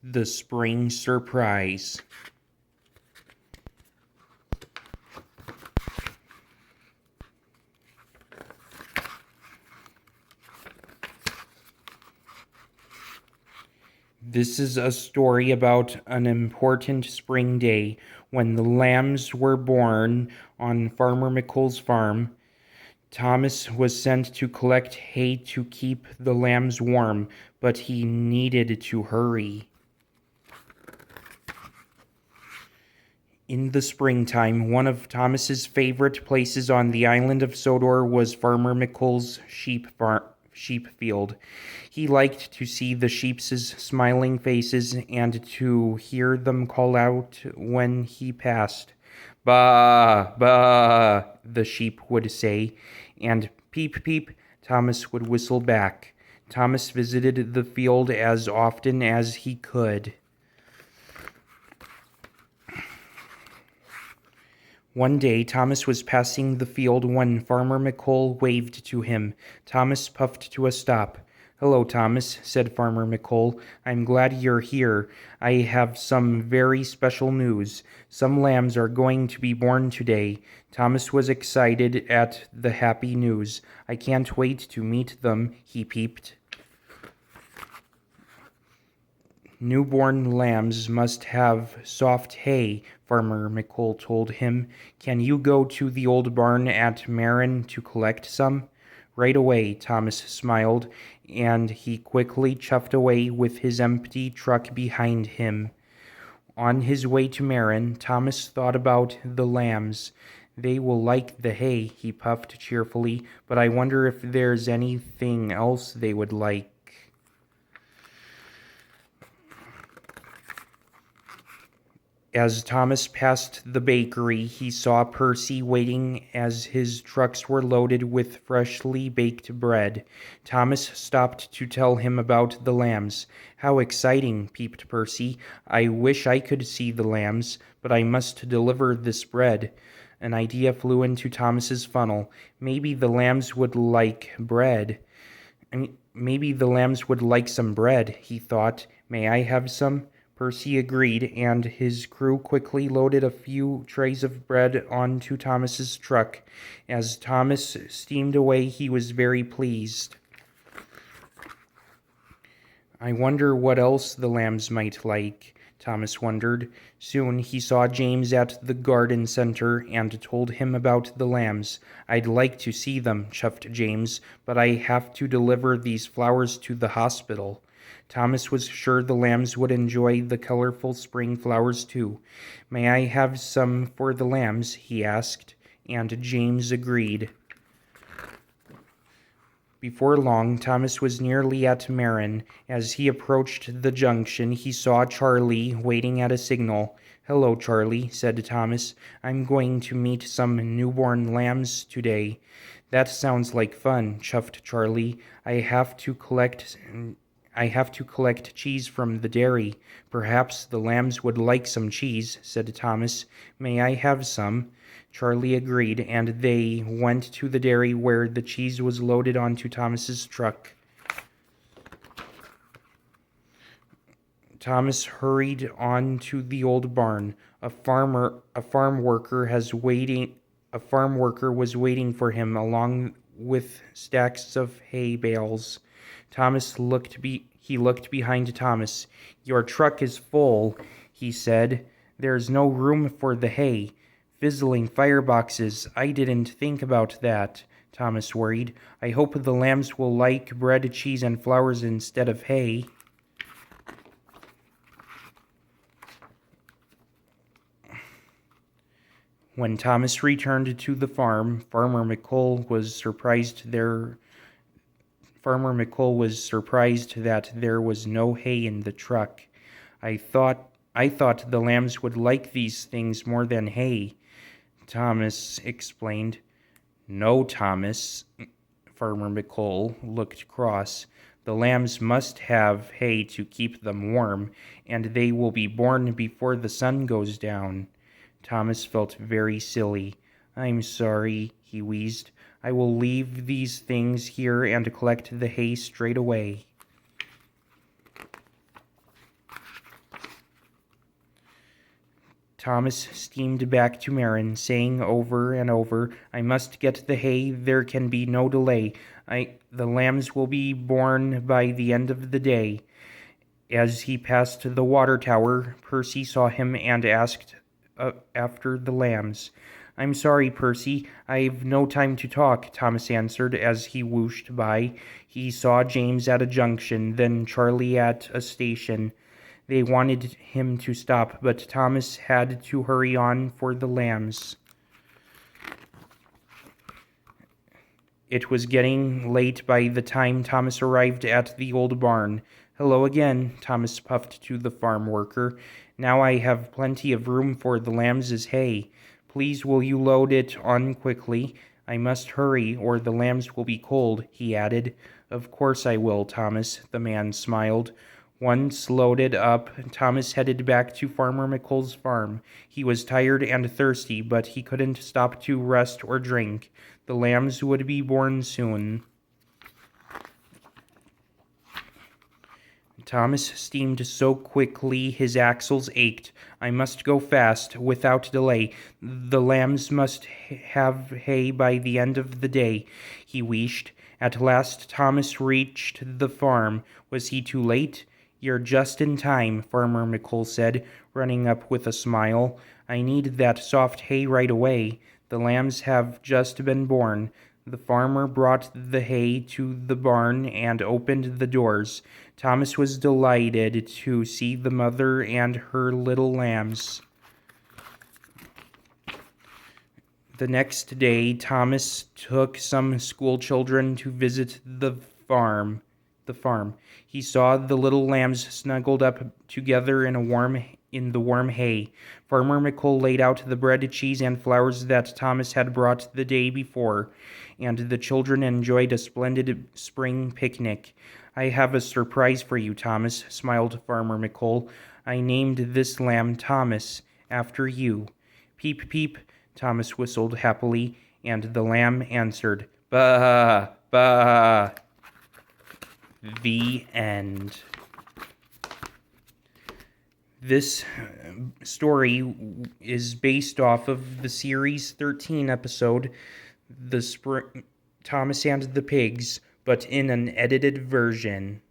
The Spring Surprise. This is a story about an important spring day when the lambs were born on Farmer McColl's farm. Thomas was sent to collect hay to keep the lambs warm, but he needed to hurry. In the springtime, one of Thomas's favorite places on the island of Sodor was Farmer McColl's sheep field. He liked to see the sheep's smiling faces and to hear them call out when he passed. "Baa, baa," the sheep would say, and "Peep, peep," Thomas would whistle back. Thomas visited the field as often as he could. One day, Thomas was passing the field when Farmer McColl waved to him. Thomas puffed to a stop. "Hello, Thomas," said Farmer McColl. "I'm glad you're here. I have some very special news. Some lambs are going to be born today." Thomas was excited at the happy news. "I can't wait to meet them," he peeped. "Newborn lambs must have soft hay," Farmer McColl told him. "Can you go to the old barn at Marin to collect some?" "Right away," Thomas smiled, and he quickly chuffed away with his empty truck behind him. On his way to Marin, Thomas thought about the lambs. "They will like the hay," he puffed cheerfully, "but I wonder if there's anything else they would like." As Thomas passed the bakery, he saw Percy waiting as his trucks were loaded with freshly baked bread. Thomas stopped to tell him about the lambs. "How exciting," peeped Percy. "I wish I could see the lambs, but I must deliver this bread." An idea flew into Thomas's funnel. Maybe the lambs would like bread. Maybe the lambs would like some bread, he thought. "May I have some?" Percy agreed, and his crew quickly loaded a few trays of bread onto Thomas's truck. As Thomas steamed away, he was very pleased. "I wonder what else the lambs might like," Thomas wondered. Soon he saw James at the garden center and told him about the lambs. "I'd like to see them," chuffed James, "but I have to deliver these flowers to the hospital." Thomas was sure the lambs would enjoy the colorful spring flowers too. "May I have some for the lambs?" he asked, and James agreed. Before long, Thomas was nearly at Marin. As he approached the junction, he saw Charlie waiting at a signal. "Hello, Charlie," said Thomas. "I'm going to meet some newborn lambs today." "That sounds like fun," chuffed Charlie. I have to collect cheese from the dairy." "Perhaps the lambs would like some cheese," said Thomas. "May I have some?" Charlie agreed, and they went to the dairy where the cheese was loaded onto Thomas's truck. Thomas hurried on to the old barn. A farm worker was waiting for him along with stacks of hay bales. He looked behind Thomas. "Your truck is full," he said. "There's no room for the hay. Fizzling fireboxes. I didn't think about that," Thomas worried. "I hope the lambs will like bread, cheese, and flowers instead of hay." When Thomas returned to the farm, Farmer McColl was surprised that there was no hay in the truck. I thought the lambs would like these things more than hay," Thomas explained. "No, Thomas," Farmer McColl looked cross. "The lambs must have hay to keep them warm, and they will be born before the sun goes down." Thomas felt very silly. "I'm sorry," he wheezed. "I will leave these things here and collect the hay straight away." Thomas steamed back to Marin, saying over and over, "I must get the hay. There can be no delay. The lambs will be born by the end of the day." As he passed the water tower, Percy saw him and asked after the lambs. "I'm sorry, Percy. I've no time to talk," Thomas answered as he whooshed by. He saw James at a junction, then Charlie at a station. They wanted him to stop, but Thomas had to hurry on for the lambs. It was getting late by the time Thomas arrived at the old barn. "Hello again," Thomas puffed to the farm worker. "Now I have plenty of room for the lambs as hay. Please will you load it on quickly? I must hurry, or the lambs will be cold," he added. "Of course I will, Thomas," the man smiled. Once loaded up, Thomas headed back to Farmer McColl's farm. He was tired and thirsty, but he couldn't stop to rest or drink. The lambs would be born soon. Thomas steamed so quickly his axles ached. "I must go fast, without delay. The lambs must have hay by the end of the day," he wished. At last Thomas reached the farm. Was he too late? "You're just in time," Farmer McColl said, running up with a smile. "I need that soft hay right away. The lambs have just been born." The farmer brought the hay to the barn and opened the doors. Thomas was delighted to see the mother and her little lambs. The next day, Thomas took some school children to visit the farm. He saw the little lambs snuggled up together in the warm hay. Farmer McColl laid out the bread, cheese, and flowers that Thomas had brought the day before, and the children enjoyed a splendid spring picnic. "I have a surprise for you, Thomas," smiled Farmer McColl. "I named this lamb Thomas, after you." "Peep, peep," Thomas whistled happily, and the lamb answered, "Baa, baa." The end. This story is based off of the series 13 episode, Thomas and the Pigs, but in an edited version.